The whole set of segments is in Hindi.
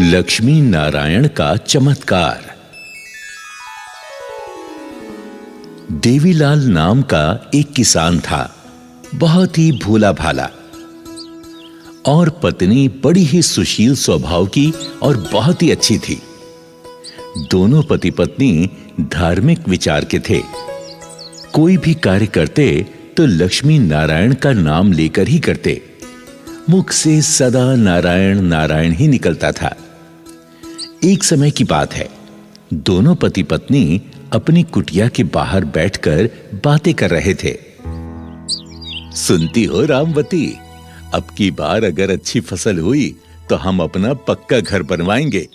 लक्ष्मी नारायण का चमत्कार। देवीलाल नाम का एक किसान था, बहुत ही भोला भाला, और पत्नी बड़ी ही सुशील स्वभाव की और बहुत ही अच्छी थी। दोनों पति पत्नी धार्मिक विचार के थे। कोई भी कार्य करते तो लक्ष्मी नारायण का नाम लेकर ही करते। मुख से सदा नारायण नारायण ही निकलता था। एक समय की बात है, दोनों पति पत्नी अपनी कुटिया के बाहर बैठकर बातें कर रहे थे। सुनती हो रामवती, अब की बार अगर अच्छी फसल हुई तो हम अपना पक्का घर बनवाएंगे।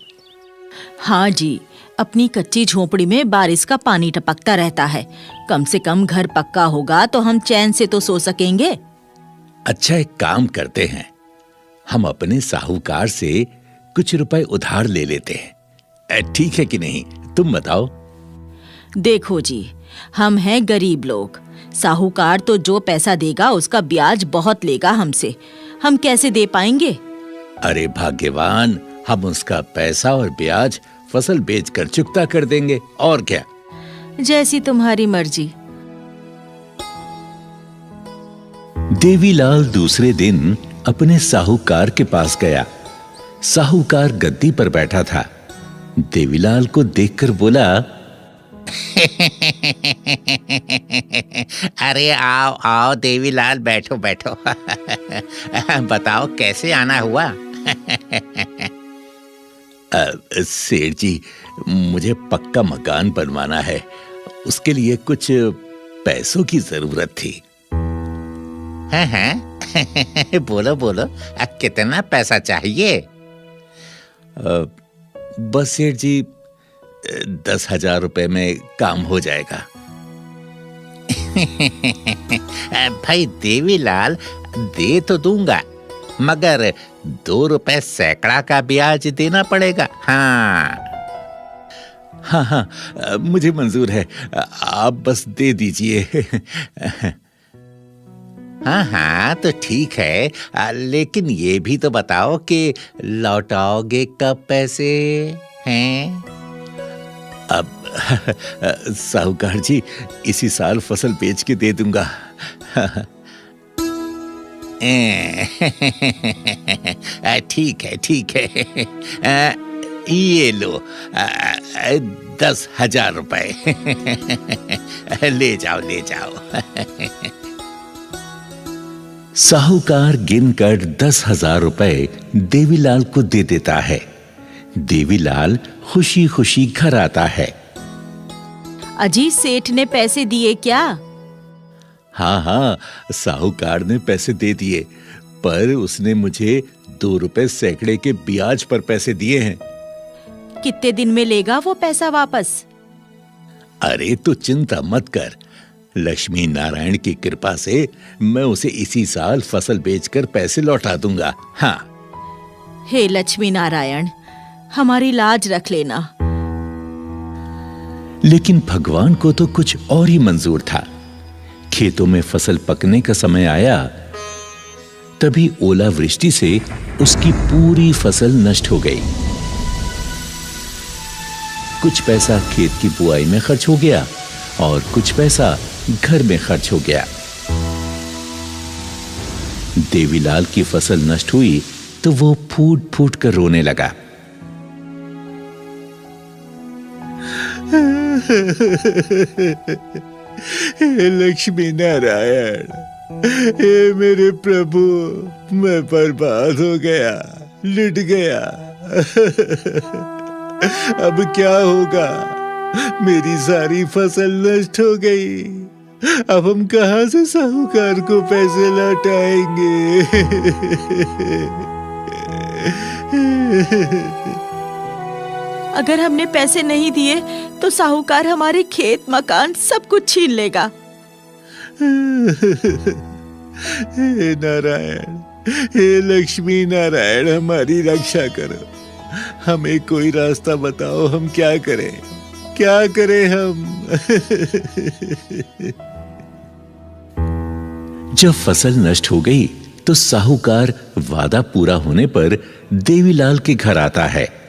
हाँ जी, अपनी कच्ची झोपड़ी में बारिश का पानी टपकता रहता है। कम से कम घर पक्का होगा तो हम चैन से तो सो सकेंगे। अच्छा, एक काम करते हैं, हम अपने साहूकार से कुछ रुपए उधार ले लेते हैं। ठीक है कि नहीं, तुम बताओ। देखो जी, हम हैं गरीब लोग। साहूकार तो जो पैसा देगा उसका ब्याज बहुत लेगा हमसे। हम कैसे दे पाएंगे? अरे भाग्यवान, हम उसका पैसा और ब्याज फसल बेचकर चुकता कर देंगे, और क्या। जैसी तुम्हारी मर्जी। देवीलाल दूसरे दिन अपने साहूकार के पास गया। साहूकार गद्दी पर बैठा था। देवीलाल को देखकर बोला, अरे आओ आओ देवीलाल, बैठो बैठो। बताओ कैसे आना हुआ? सेठ जी, मुझे पक्का मकान बनवाना है, उसके लिए कुछ पैसों की जरूरत थी। हाँ, बोलो बोलो, कितना पैसा चाहिए? बस सेठ जी, 10,000 रुपए में काम हो जाएगा। भाई देवीलाल, दे तो दूंगा, मगर 2 रुपए सैकड़ा का ब्याज देना पड़ेगा। हाँ, मुझे मंजूर है, आप बस दे दीजिए। हाँ, तो ठीक है, लेकिन ये भी तो बताओ कि लौटाओगे कब पैसे हैं? अब साहूकार जी, इसी साल फसल बेच के दे दूंगा। ठीक है ठीक है, ये लो 10,000 रुपए। ले जाओ ले जाओ। साहूकार गिनकर 10,000 रुपए देवीलाल को दे देता है। देवीलाल खुशी खुशी घर आता है। अजी, सेठ ने पैसे दिए क्या? हाँ, साहूकार ने पैसे दे दिए, पर उसने मुझे 2 रुपए सैकड़े के ब्याज पर पैसे दिए हैं। कितने दिन में लेगा वो पैसा वापस? अरे तो चिंता मत कर, लक्ष्मी नारायण की कृपा से मैं उसे इसी साल फसल बेचकर पैसे लौटा दूंगा। हाँ। हे लक्ष्मी नारायण, हमारी लाज रख लेना। लेकिन भगवान को तो कुछ और ही मंजूर था। खेतों में फसल पकने का समय आया, तभी ओलावृष्टि से उसकी पूरी फसल नष्ट हो गई। कुछ पैसा खेत की बुआई में खर्च हो गया और कुछ पैसा घर में खर्च हो गया। देवीलाल की फसल नष्ट हुई तो वो फूट फूट कर रोने लगा। हे लक्ष्मी नारायण, हे मेरे प्रभु, मैं बर्बाद हो गया, लुट गया। अब क्या होगा? मेरी सारी फसल नष्ट हो गई। अब हम कहां से साहूकार को पैसे लौटाएंगे? अगर हमने पैसे नहीं दिए तो साहूकार हमारे खेत मकान सब कुछ छीन लेगा। हे नारायण, हे लक्ष्मी नारायण, हमारी रक्षा करो। हमें कोई रास्ता बताओ, हम क्या करें, क्या करें हम? जब फसल नष्ट हो गई तो साहूकार वादा पूरा होने पर देवीलाल के घर आता है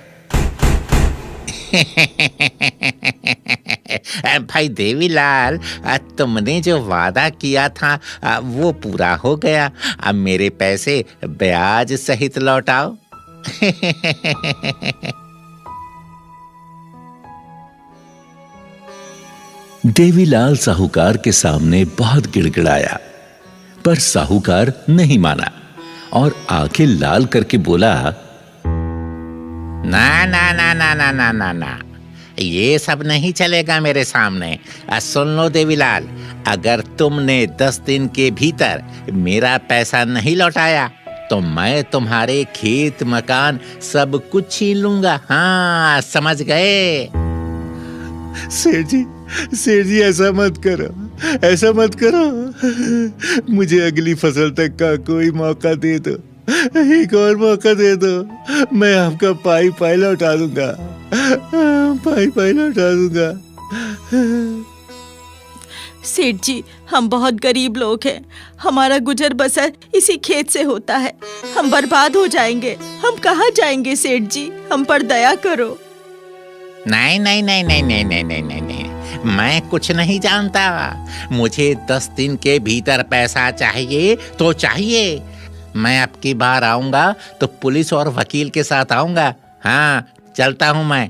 भाई देवीलाल, तुमने जो वादा किया था वो पूरा हो गया। अब मेरे पैसे ब्याज सहित लौटाओ। देवीलाल साहूकार के सामने बहुत गिड़गिड़ाया, पर साहूकार नहीं माना और आंखें लाल करके बोला, ना ना ना ना ना ना ना ना, ये सब नहीं चलेगा मेरे सामने। सुन लो देवीलाल, अगर तुमने 10 दिन के भीतर मेरा पैसा नहीं लौटाया तो मैं तुम्हारे खेत मकान सब कुछ छीन लूंगा। हाँ, समझ गए? सेठ जी ऐसा मत करो, ऐसा मत करो। मुझे अगली फसल तक का कोई मौका दे दो, एक और मौका दे दो। मैं आपका पाई लौटा दूंगा, पाई लौटा दूंगा। सेठ जी, हम बहुत गरीब लोग हैं। हमारा गुजर बसर इसी खेत से होता है। हम बर्बाद हो जाएंगे। हम कहाँ जाएंगे सेठ जी? हम पर दया करो। नहीं नहीं नहीं नहीं नहीं नहीं नहीं नहीं नहीं, मैं कुछ नहीं जानता। मुझे 10 दिन के भीतर पैसा चाहिए तो चाहिए। मैं अब की बार आऊंगा तो पुलिस और वकील के साथ आऊंगा। हाँ, चलता हूं मैं।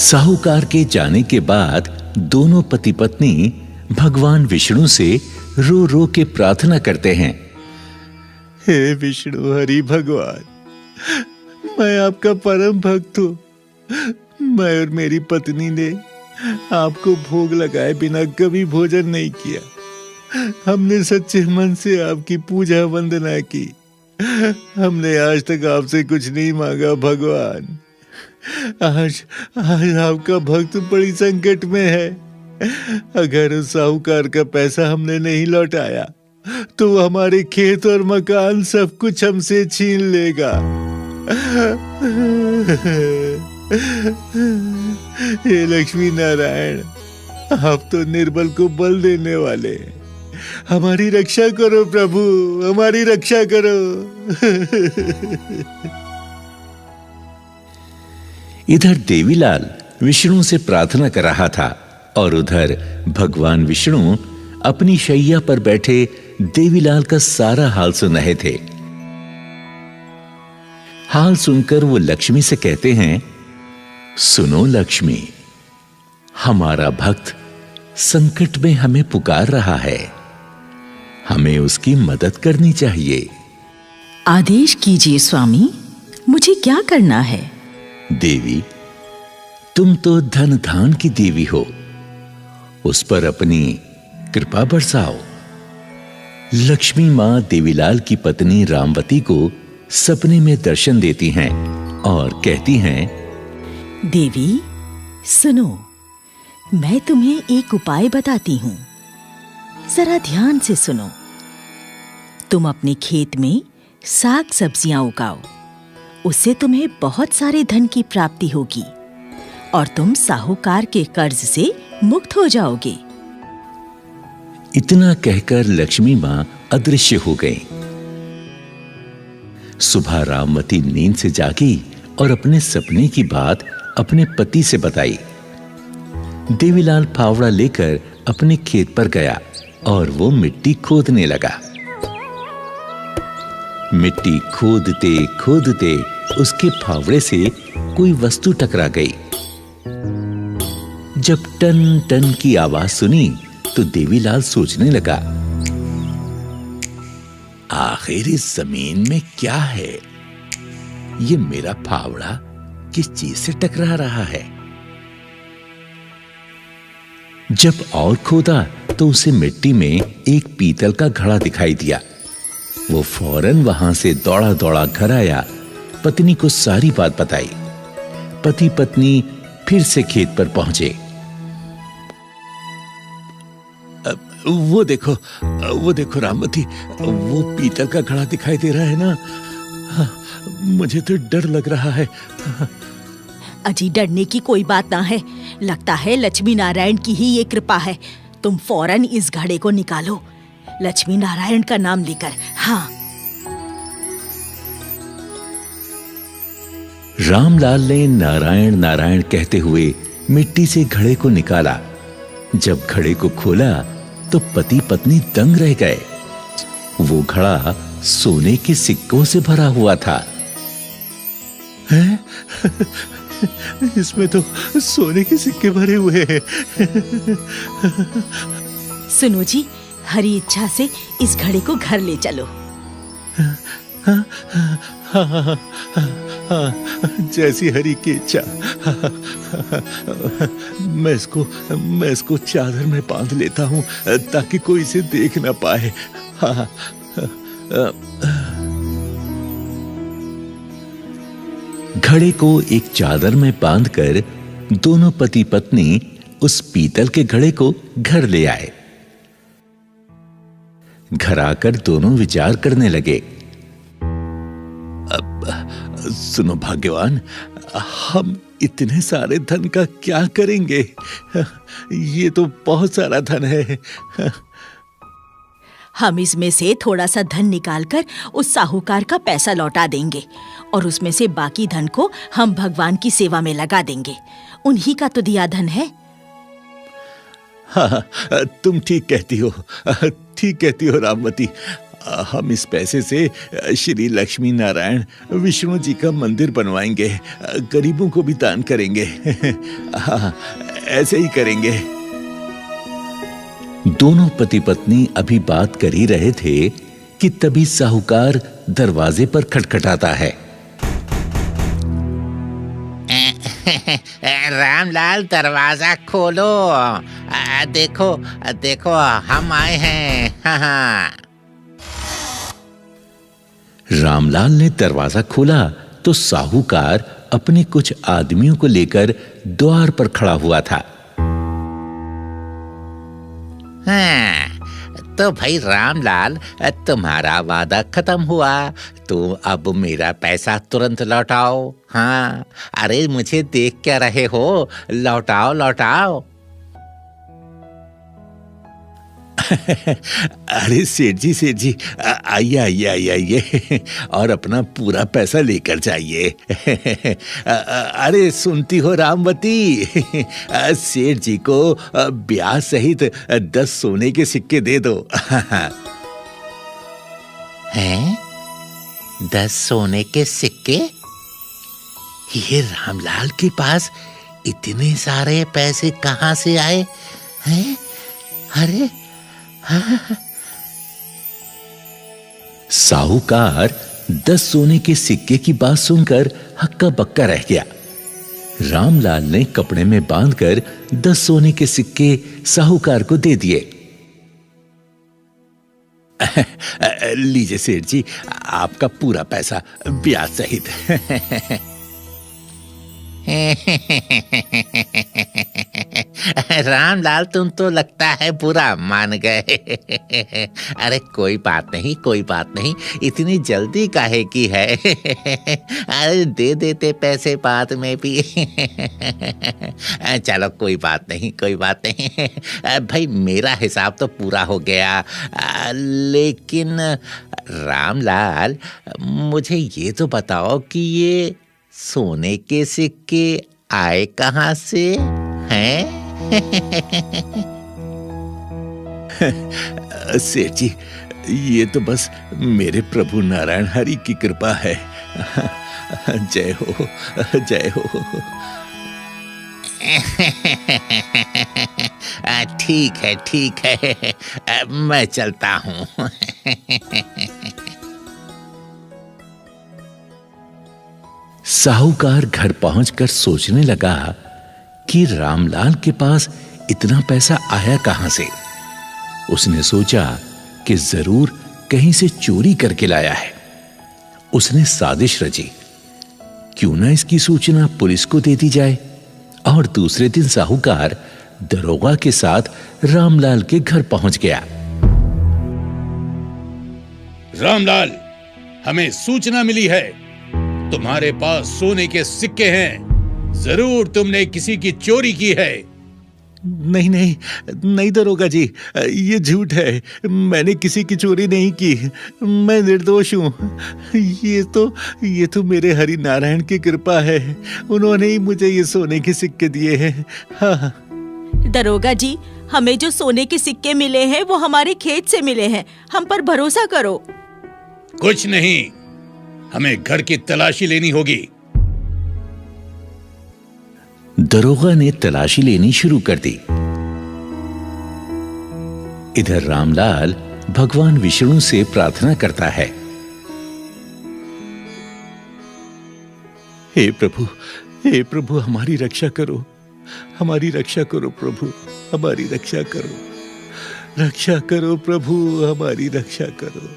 साहूकार के जाने के बाद दोनों पति पत्नी भगवान विष्णु से रो रो के प्रार्थना करते हैं, हे विष्णु हरि भगवान, मैं आपका परम भक्त हूँ। मैं और मेरी पत्नी ने आपको भोग लगाए बिना कभी भोजन नहीं किया। हमने सच्चे मन से आपकी पूजा वंदना की। हमने आज तक आपसे कुछ नहीं मांगा भगवान। आज आपका भक्त बड़ी संकट में है। अगर उस साहूकार का पैसा हमने नहीं लौटाया तो वो हमारे खेत और मकान सब कुछ हमसे छीन लेगा। हे लक्ष्मी नारायण, आप तो निर्बल को बल देने वाले। हमारी रक्षा करो प्रभु, हमारी रक्षा करो। इधर देवीलाल विष्णु से प्रार्थना कर रहा था और उधर भगवान विष्णु अपनी शैया पर बैठे देवीलाल का सारा हाल सुन रहे थे। हाल सुनकर वो लक्ष्मी से कहते हैं, सुनो लक्ष्मी, हमारा भक्त संकट में हमें पुकार रहा है। हमें उसकी मदद करनी चाहिए। आदेश कीजिए स्वामी, मुझे क्या करना है? देवी, तुम तो धन धान की देवी हो, उस पर अपनी कृपा बरसाओ। लक्ष्मी मां देवीलाल की पत्नी रामवती को सपने में दर्शन देती हैं और कहती हैं, देवी सुनो, मैं तुम्हें एक उपाय बताती हूं, जरा ध्यान से सुनो। तुम अपने खेत में साग सब्जियां उगाओ, उससे तुम्हें बहुत सारे धन की प्राप्ति होगी और तुम साहूकार के कर्ज से मुक्त हो जाओगे। इतना कहकर लक्ष्मी मां अदृश्य हो गई। सुबह रामवती नींद से जागी और अपने सपने की बात अपने पति से बताई। देवीलाल फावड़ा लेकर अपने खेत पर गया और वो मिट्टी खोदने लगा। मिट्टी खोदते खोदते उसके फावड़े से कोई वस्तु टकरा गई। जब टन टन की आवाज सुनी तो देवीलाल सोचने लगा, आखिर इस जमीन में क्या है? ये मेरा फावड़ा किस चीज से टकरा रहा है? जब और खोदा तो उसे मिट्टी में एक पीतल का घड़ा दिखाई दिया। वो फौरन वहां से दौड़ा दौड़ा घर आया, पत्नी को सारी बात बताई। पति पत्नी फिर से खेत पर पहुंचे। वो देखो रामवती, वो पीतल का घड़ा दिखाई दे रहा है ना? मुझे तो डर लग रहा है। अजी, डरने की कोई बात ना है। लगता है लक्ष्मी नारायण की ही ये कृपा है। तुम फौरन इस घड़े को निकालो, लक्ष्मी नारायण का नाम लेकर। हाँ। रामलाल ने नारायण नारायण कहते हुए मिट्टी से घड़े को निकाला। जब घड़े को खोला तो पति पत्नी दंग रह गए। वो घड़ा सोने के सिक्कों से भरा हुआ था। हैं? इसमें तो सोने के सिक्के भरे हुए हैं। सुनो जी, हरी इच्छा से इस घड़े को घर ले चलो। जैसी हरी की इच्छा। मैं इसको चादर में बांध लेता हूँ ताकि कोई इसे देख ना पाए। घड़े को एक चादर में बांधकर दोनों पति पत्नी उस पीतल के घड़े को घर ले आए। घर आकर दोनों विचार करने लगे। सुनो भाग्यवान, हम इतने सारे धन का क्या करेंगे? ये तो बहुत सारा धन है। हम इसमें से थोड़ा सा धन निकालकर उस साहूकार का पैसा लौटा देंगे और उसमें से बाकी धन को हम भगवान की सेवा में लगा देंगे। उन्हीं का तो दिया धन है। हाँ, तुम ठीक कहती हो रामवती। हम इस पैसे से श्री लक्ष्मी नारायण विष्णु जी का मंदिर बनवाएंगे, गरीबों को भी दान करेंगे। हाँ, ऐसे ही करेंगे। दोनों पति पत्नी अभी बात कर ही रहे थे कि तभी साहूकार दरवाजे पर खटखटाता है। रामलाल, दरवाजा खोलो। देखो हम आए हैं। हाँ। रामलाल ने दरवाजा खोला तो साहूकार अपने कुछ आदमियों को लेकर द्वार पर खड़ा हुआ था। हाँ, तो भाई रामलाल, तुम्हारा वादा खत्म हुआ, तो अब मेरा पैसा तुरंत लौटाओ। हाँ, अरे मुझे देख क्या रहे हो? लौटाओ। अरे सेठ जी, आइए और अपना पूरा पैसा लेकर जाइए। अरे सुनती हो रामवती, सेठ जी को ब्याज सहित 10 सोने के सिक्के दे दो। हैं? 10 सोने के सिक्के? ये रामलाल के पास इतने सारे पैसे कहाँ से आए हैं? अरे साहूकार 10 सोने के सिक्के की बात सुनकर हक्का बक्का रह गया। रामलाल ने कपड़े में बांधकर 10 सोने के सिक्के साहूकार को दे दिए। लीजिए सेठ जी, आपका पूरा पैसा ब्याज सहित। रामलाल, तुम तो लगता है बुरा मान गए। अरे कोई बात नहीं, इतनी जल्दी काहे की है? अरे दे देते पैसे बाद में भी। चलो कोई बात नहीं। भाई मेरा हिसाब तो पूरा हो गया, लेकिन रामलाल, मुझे ये तो बताओ कि ये सोने के सिक्के आए कहाँ से हैं? सेठ जी, ये तो बस मेरे प्रभु नारायण हरि की कृपा है। जय हो। ठीक है, मैं चलता हूँ। साहूकार घर पहुंचकर सोचने लगा कि रामलाल के पास इतना पैसा आया कहां से। उसने सोचा कि जरूर कहीं से चोरी करके लाया है। उसने साजिश रची, क्यों ना इसकी सूचना पुलिस को दे दी जाए। और दूसरे दिन साहूकार दरोगा के साथ रामलाल के घर पहुंच गया। रामलाल, हमें सूचना मिली है, तुम्हारे पास सोने के सिक्के हैं। जरूर तुमने किसी की चोरी की है। नहीं नहीं नहीं दरोगा जी, ये झूठ है। मैंने किसी की चोरी नहीं की। मैं निर्दोष हूँ। ये तो मेरे हरि नारायण की कृपा है। उन्होंने ही मुझे ये सोने के सिक्के दिए हैं। हाँ। दरोगा जी, हमें जो सोने के सिक्के मिले हैं वो हमारे खेत से मिले हैं। हम पर भरोसा करो। कुछ नहीं, हमें घर की तलाशी लेनी होगी। दरोगा ने तलाशी लेनी शुरू कर दी। इधर रामलाल भगवान विष्णु से प्रार्थना करता है, हे प्रभु हमारी रक्षा करो, हमारी रक्षा करो प्रभु, हमारी रक्षा करो, रक्षा करो प्रभु, हमारी रक्षा करो।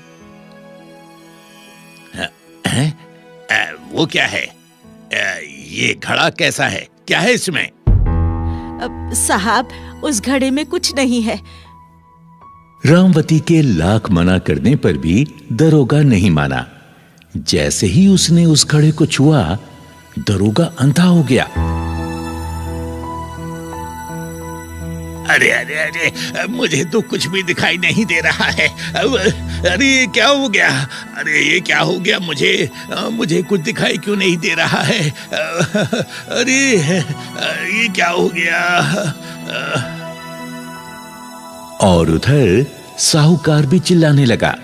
वो क्या है? ये घड़ा कैसा है? क्या है इसमें? साहब, उस घड़े में कुछ नहीं है। रामवती के लाख मना करने पर भी दरोगा नहीं माना। जैसे ही उसने उस घड़े को छुआ, दरोगा अंधा हो गया। अरे अरे अरे, मुझे तो कुछ भी दिखाई नहीं दे रहा है। अरे ये क्या हो गया? अरे ये क्या हो गया? मुझे कुछ दिखाई क्यों नहीं दे रहा है? अरे ये क्या हो गया? और उधर साहूकार भी चिल्लाने लगा,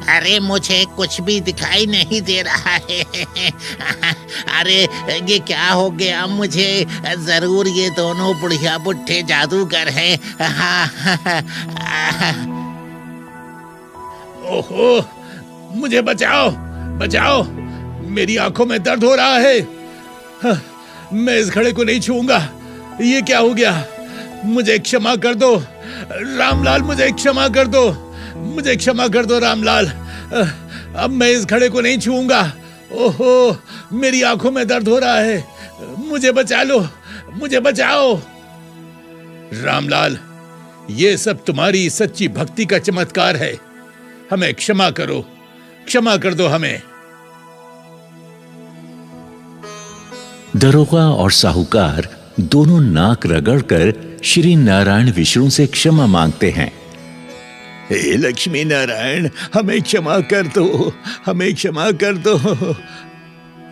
अरे मुझे कुछ भी दिखाई नहीं दे रहा है। अरे ये क्या हो गया? मुझे जरूर ये दोनों बुढ़िया बुढ़े जादूगर हैं। ओहो, मुझे बचाओ, बचाओ, मेरी आंखों में दर्द हो रहा है। मैं इस घड़े को नहीं छूऊंगा। ये क्या हो गया? मुझे क्षमा कर दो रामलाल, मुझे क्षमा कर दो, मुझे क्षमा कर दो रामलाल। अब मैं इस घड़े को नहीं छूऊंगा। ओहो, मेरी आंखों में दर्द हो रहा है। मुझे बचा लो, मुझे बचाओ। रामलाल, ये सब तुम्हारी सच्ची भक्ति का चमत्कार है। हमें क्षमा करो, क्षमा कर दो हमें। दरोगा और साहूकार दोनों नाक रगड़कर श्री नारायण विष्णु से क्षमा मांगते हैं। हे लक्ष्मी नारायण, हमें क्षमा कर दो, हमें क्षमा कर दो।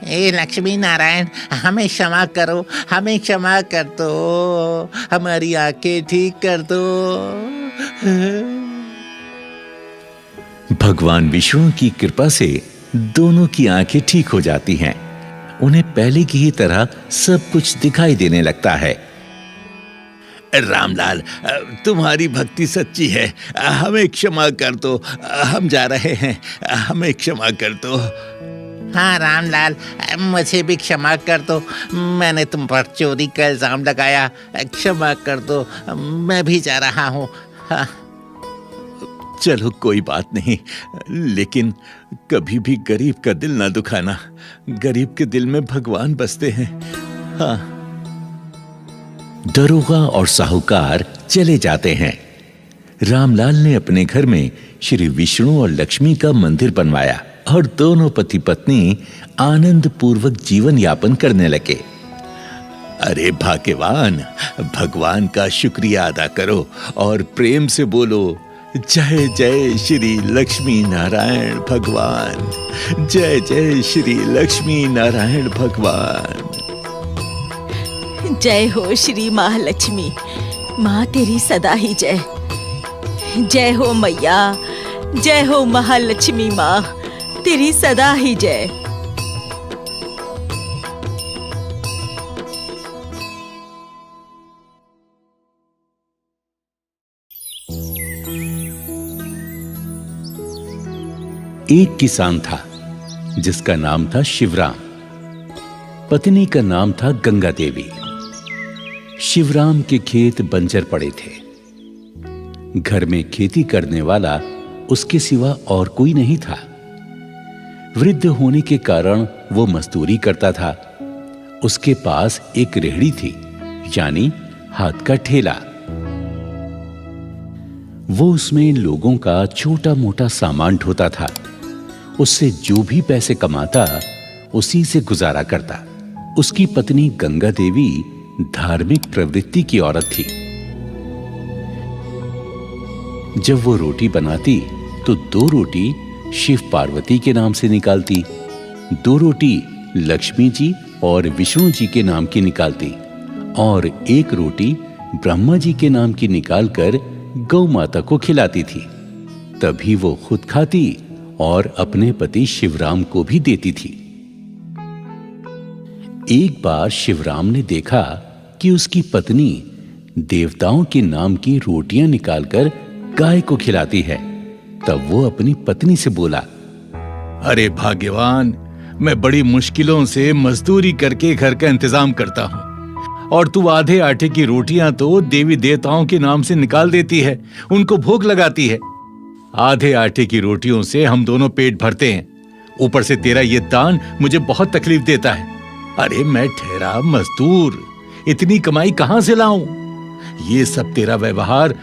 हे लक्ष्मी नारायण, हमें क्षमा करो, हमें क्षमा कर दो, हमारी आंखें ठीक कर दो। भगवान विष्णु की कृपा से दोनों की आंखें ठीक हो जाती हैं। उन्हें पहले की ही तरह सब कुछ दिखाई देने लगता है। रामलाल, तुम्हारी भक्ति सच्ची है। हमें क्षमा कर दो, हम जा रहे हैं। हमें क्षमा कर दो। हाँ रामलाल, मुझे भी क्षमा कर दो। मैंने तुम पर चोरी का इल्जाम लगाया। क्षमा कर दो, मैं भी जा रहा हूँ। हाँ। चलो कोई बात नहीं, लेकिन कभी भी गरीब का दिल ना दुखाना। गरीब के दिल में भगवान बसते हैं। हाँ। दरोगा और साहूकार चले जाते हैं। रामलाल ने अपने घर में श्री विष्णु और लक्ष्मी का मंदिर बनवाया और दोनों पति पत्नी आनंद पूर्वक जीवन यापन करने लगे। अरे भाग्यवान, भगवान का शुक्रिया अदा करो और प्रेम से बोलो, जय जय श्री लक्ष्मी नारायण भगवान, जय जय श्री लक्ष्मी नारायण भगवान। जय हो श्री महालक्ष्मी, माँ तेरी सदा ही जय। जय हो मैया, जय हो महालक्ष्मी माँ, तेरी सदा ही जय। एक किसान था जिसका नाम था शिवराम। पत्नी का नाम था गंगा देवी। शिवराम के खेत बंजर पड़े थे। घर में खेती करने वाला उसके सिवा और कोई नहीं था। वृद्ध होने के कारण वो मजदूरी करता था। उसके पास एक रेहड़ी थी, यानी हाथ का ठेला। वो उसमें लोगों का छोटा मोटा सामान ढोता था। उससे जो भी पैसे कमाता उसी से गुजारा करता। उसकी पत्नी गंगा देवी धार्मिक प्रवृत्ति की औरत थी। जब वो रोटी बनाती तो 2 रोटी शिव पार्वती के नाम से निकालती, 2 रोटी लक्ष्मी जी और विष्णु जी के नाम की निकालती और 1 रोटी ब्रह्मा जी के नाम की निकालकर गौ माता को खिलाती थी। तभी वो खुद खाती और अपने पति शिवराम को भी देती थी। एक बार शिवराम ने देखा कि उसकी पत्नी देवताओं के नाम की रोटियां निकालकर गाय को खिलाती है। तब वो अपनी पत्नी से बोला, अरे भाग्यवान, मैं बड़ी मुश्किलों से मजदूरी करके घर का इंतजाम करता हूँ और तू आधे आटे की रोटियां तो देवी देवताओं के नाम से निकाल देती है, उनको भोग लगाती है। आधे आटे की रोटियों से हम दोनों पेट भरते हैं, ऊपर से तेरा ये दान मुझे बहुत तकलीफ देता है। अरे मैं ठहरा मजदूर, इतनी कमाई कहां से लाऊं? ये सब तेरा व्यवहार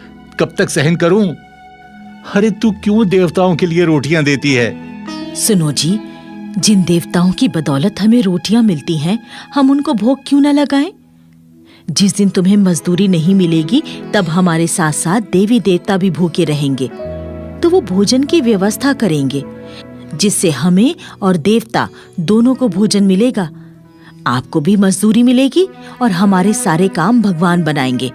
कब तक सहन करूं? अरे तू क्यों देवताओं के लिए रोटियां देती है? सुनो जी, जिन देवताओं की बदौलत हमें रोटियां मिलती हैं, हम उनको भोग क्यों न लगाएं? जिस दिन तुम्हें मजदूरी नहीं मिलेगी, तब हमारे साथ साथ देवी देवता भी भूखे रहेंगे, तो वो भोजन की व्यवस्था करेंगे, जिससे हमें और देवता दोनों को भोजन मिलेगा। आपको भी मजदूरी मिलेगी और हमारे सारे काम भगवान बनाएंगे।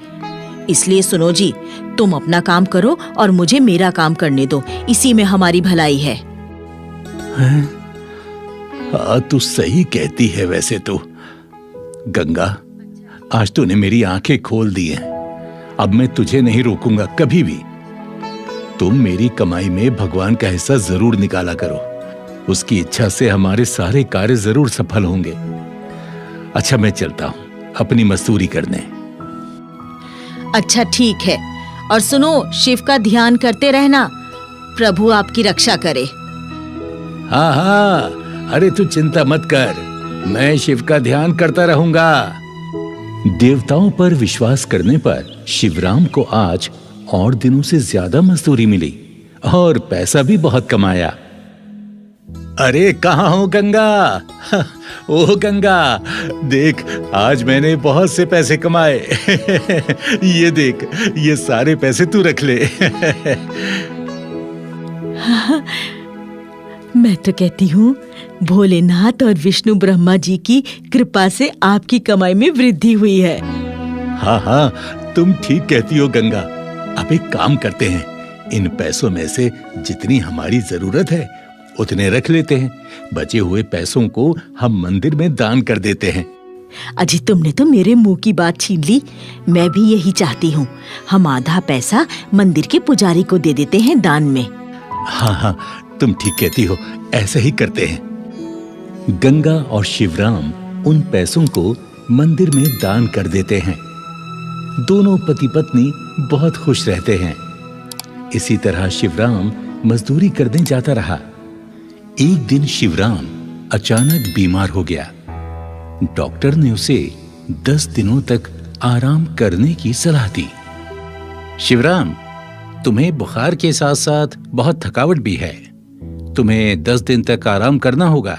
इसलिए सुनो जी, तुम अपना काम करो और मुझे मेरा काम करने दो, इसी में हमारी भलाई है। हाँ, तू सही कहती है। वैसे तो गंगा, आज तूने मेरी आंखें खोल दी हैं। अब मैं तुझे नहीं रोकूंगा कभी भी। तुम मेरी कमाई में भगवान का हिस्सा जरूर निकाला करो, उसकी इच्छा से हमारे सारे कार्य जरूर सफल होंगे। अच्छा, मैं चलता हूं अपनी मजदूरी करने। अच्छा ठीक है, और सुनो, शिव का ध्यान करते रहना, प्रभु आपकी रक्षा करे। हाँ हाँ, अरे तू चिंता मत कर, मैं शिव का ध्यान करता रहूंगा। देवताओं पर विश्वास करने पर शिवराम को आज और दिनों से ज्यादा मजदूरी मिली और पैसा भी बहुत कमाया। अरे कहाँ हो गंगा? ओह गंगा, देख आज मैंने बहुत से पैसे कमाए। ये देख, ये सारे पैसे तू रख ले। मैं तो कहती हूँ, भोलेनाथ और विष्णु ब्रह्मा जी की कृपा से आपकी कमाई में वृद्धि हुई है। हाँ हाँ, तुम ठीक कहती हो गंगा। अब एक काम करते हैं, इन पैसों में से जितनी हमारी जरूरत है उतने रख लेते हैं, बचे हुए पैसों को हम मंदिर में दान कर देते हैं। अजी, तुमने तो मेरे मुंह की बात छीन ली। मैं भी यही चाहती हूँ, हम आधा पैसा मंदिर के पुजारी को दे देते हैं दान में। हाँ हाँ, तुम ठीक कहती हो, ऐसे ही करते हैं। गंगा और शिवराम उन पैसों को मंदिर में दान कर देते हैं। दोनों पति पत्नी बहुत खुश रहते हैं। इसी तरह शिवराम मजदूरी करने जाता रहा। एक दिन शिवराम अचानक बीमार हो गया। डॉक्टर ने उसे 10 दिनों तक आराम करने की सलाह दी। शिवराम, तुम्हें बुखार के साथ साथ बहुत थकावट भी है, तुम्हें 10 दिन तक आराम करना होगा।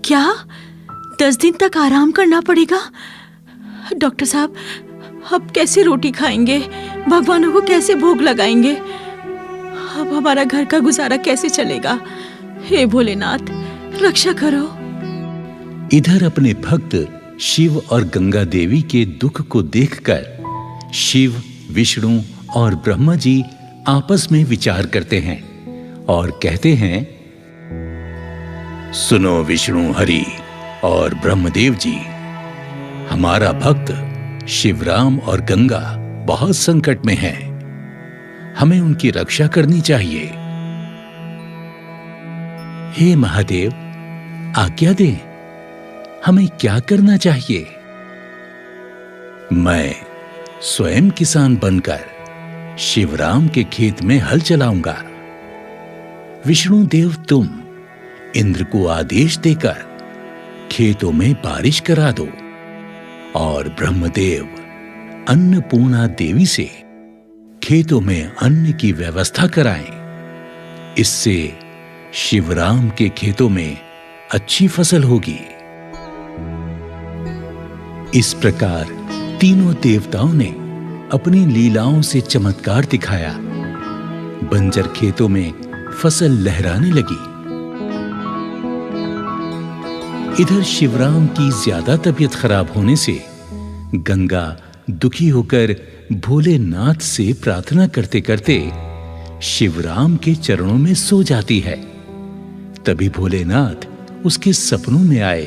क्या 10 दिन तक आराम करना पड़ेगा? डॉक्टर साहब, अब कैसे रोटी खाएंगे? भगवानों को कैसे भोग लगाएंगे? अब हमारा घर का गुजारा कैसे चलेगा? हे भोलेनाथ, रक्षा करो। इधर अपने भक्त शिव और गंगा देवी के दुख को देखकर शिव, विष्णु और ब्रह्मा जी आपस में विचार करते हैं और कहते हैं, सुनो विष्णु, हरि और ब्रह्मदेव जी, हमारा भक्त शिवराम और गंगा बहुत संकट में हैं। हमें उनकी रक्षा करनी चाहिए। हे महादेव, आज्ञा दें, हमें क्या करना चाहिए? मैं स्वयं किसान बनकर शिवराम के खेत में हल चलाऊंगा। विष्णु देव, तुम इंद्र को आदेश देकर खेतों में बारिश करा दो और ब्रह्मदेव अन्नपूर्णा देवी से खेतों में अन्न की व्यवस्था कराएं। इससे शिवराम के खेतों में अच्छी फसल होगी। इस प्रकार तीनों देवताओं ने अपनी लीलाओं से चमत्कार दिखाया। बंजर खेतों में फसल लहराने लगी। इधर शिवराम की ज्यादा तबीयत खराब होने से गंगा दुखी होकर भोलेनाथ से प्रार्थना करते करते शिवराम के चरणों में सो जाती है। तभी भोलेनाथ उसके सपनों में आए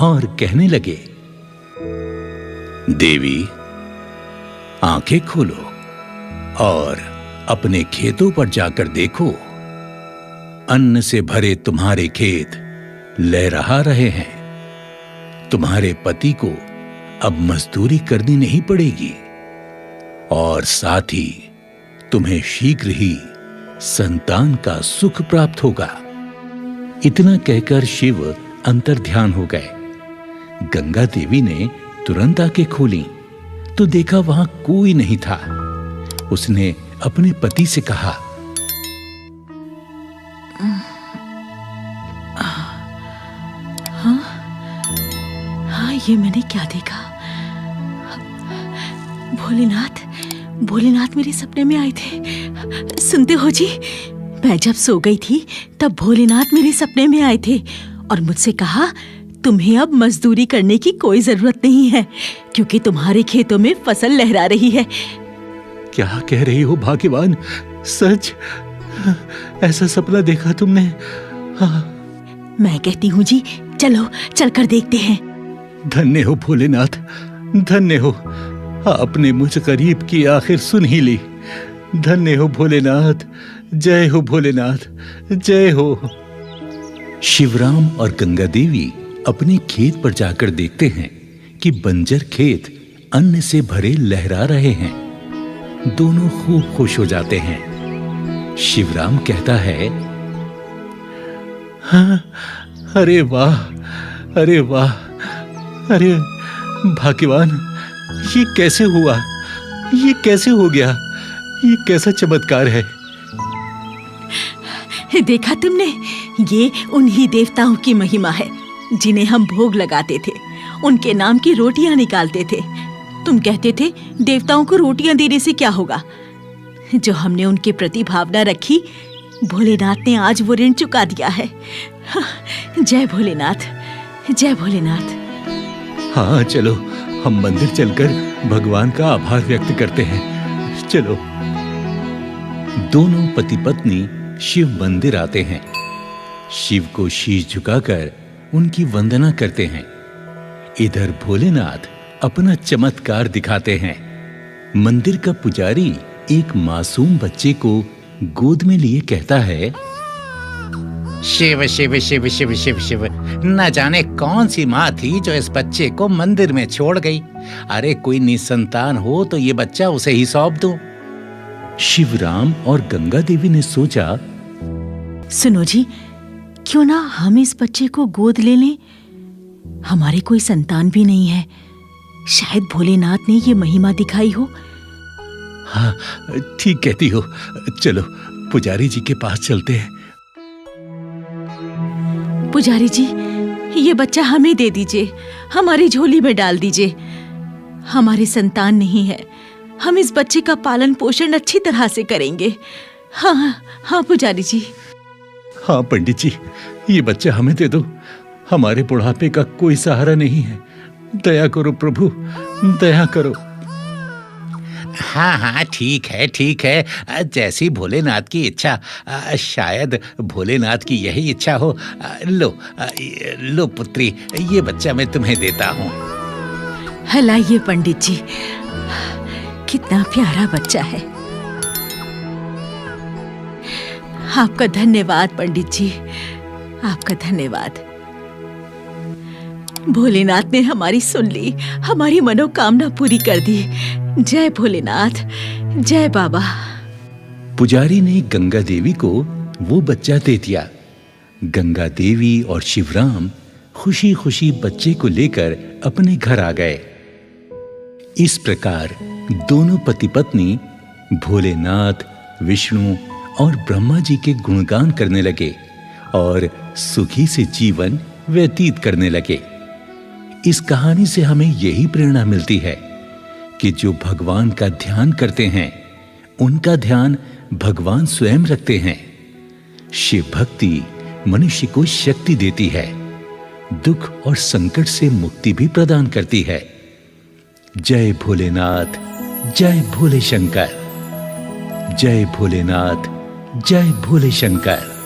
और कहने लगे, देवी, आंखें खोलो और अपने खेतों पर जाकर देखो। अन्न से भरे तुम्हारे खेत लहरा रहे हैं। तुम्हारे पति को अब मजदूरी करनी नहीं पड़ेगी और साथ ही तुम्हें शीघ्र ही संतान का सुख प्राप्त होगा। इतना कहकर शिव अंतर्ध्यान हो गए। गंगा देवी ने तुरंत आंखें खोली तो देखा वहां कोई नहीं था। उसने अपने पति से कहा, हाँ, ये मैंने क्या देखा? भोलेनाथ मेरे सपने में आए थे। सुनते हो जी, मैं जब सो गई थी तब भोलेनाथ मेरे सपने में आए थे और मुझसे कहा, तुम्हें अब मजदूरी करने की कोई जरूरत नहीं है क्योंकि तुम्हारे खेतों में फसल लहरा रही है। क्या कह रही हो भाग्यवान? सच? ऐसा सपना देखा तुमने? हाँ। मैं कहती हूँ जी, चलो चलकर देखते हैं। धन्य हो भोलेनाथ, धन्य हो। आपने मुझ गरीब की आखिर सुन ही ली। धन्य हो भोलेनाथ। जय हो भोलेनाथ, जय हो। शिवराम और गंगा देवी अपने खेत पर जाकर देखते हैं कि बंजर खेत अन्न से भरे लहरा रहे हैं। दोनों खूब खुश हो जाते हैं। शिवराम कहता है, हाँ, अरे वाह, अरे वाह, अरे भाग्यवान, ये कैसे हुआ? ये कैसे हो गया? ये कैसा चमत्कार है? देखा तुमने? ये उन्हीं देवताओं की महिमा है जिन्हें हम भोग लगाते थे। उनके नाम की रोटियां निकालते थे। तुम कहते थे देवताओं को रोटियां देने से क्या होगा? जो हमने उनके प्रति भावना रखी, भोलेनाथ ने आज वो ऋण चुका दिया है। जय भोलेनाथ, जय भोलेनाथ। हाँ, चलो हम मंदिर चलकर भगवान का आभार व्यक्त करते हैं। चलो। दोनों पति पत्नी शिव मंदिर आते हैं। शिव को शीश झुकाकर उनकी वंदना करते हैं। इधर भोलेनाथ अपना चमत्कार दिखाते हैं। मंदिर का पुजारी एक मासूम बच्चे को गोद में लिए कहता है, शिव शिव शिव शिव शिव शिव, न जाने कौन सी माँ थी जो इस बच्चे को मंदिर में छोड़ गई। अरे कोई निसंतान हो तो ये बच्चा उसे ही सौंप दूं। शिवराम और गंगा देवी ने सोचा, सुनो जी, क्यों ना हम इस बच्चे को गोद ले लें? हमारे कोई संतान भी नहीं है। शायद भोलेनाथ ने ये महिमा दिखाई हो। हाँ, ठीक कहती हो। चलो पुजारी जी के पास चलते हैं। पुजारी जी, ये बच्चा हमें दे दीजिए, हमारी झोली में डाल दीजिए। हमारे संतान नहीं है, हम इस बच्चे का पालन पोषण अच्छी तरह से करेंगे। हाँ हाँ पुजारी जी। हाँ पंडित जी, ये बच्चा हमें दे दो। हमारे बुढ़ापे का कोई सहारा नहीं है। दया करो प्रभु, दया करो। हाँ हाँ, ठीक है ठीक है, जैसी भोलेनाथ की इच्छा। शायद भोलेनाथ की यही इच्छा हो। लो पुत्री, ये बच्चा मैं तुम्हें देता हूँ। हलाइए पंडित जी, कितना प्यारा बच्चा है। आपका धन्यवाद पंडित जी, आपका धन्यवाद। भोलेनाथ ने हमारी सुन ली, हमारी मनोकामना पूरी कर दी। जय भोलेनाथ, जय बाबा। पुजारी ने गंगा देवी को वो बच्चा दे दिया। गंगा देवी और शिवराम खुशी खुशी बच्चे को लेकर अपने घर आ गए। इस प्रकार दोनों पति पत्नी भोलेनाथ, विष्णु और ब्रह्मा जी के गुणगान करने लगे और सुखी से जीवन व्यतीत करने लगे। इस कहानी से हमें यही प्रेरणा मिलती है कि जो भगवान का ध्यान करते हैं उनका ध्यान भगवान स्वयं रखते हैं। शिव भक्ति मनुष्य को शक्ति देती है, दुख और संकट से मुक्ति भी प्रदान करती है। जय भोलेनाथ, जय भोले शंकर। जय भोलेनाथ, जय भोले शंकर।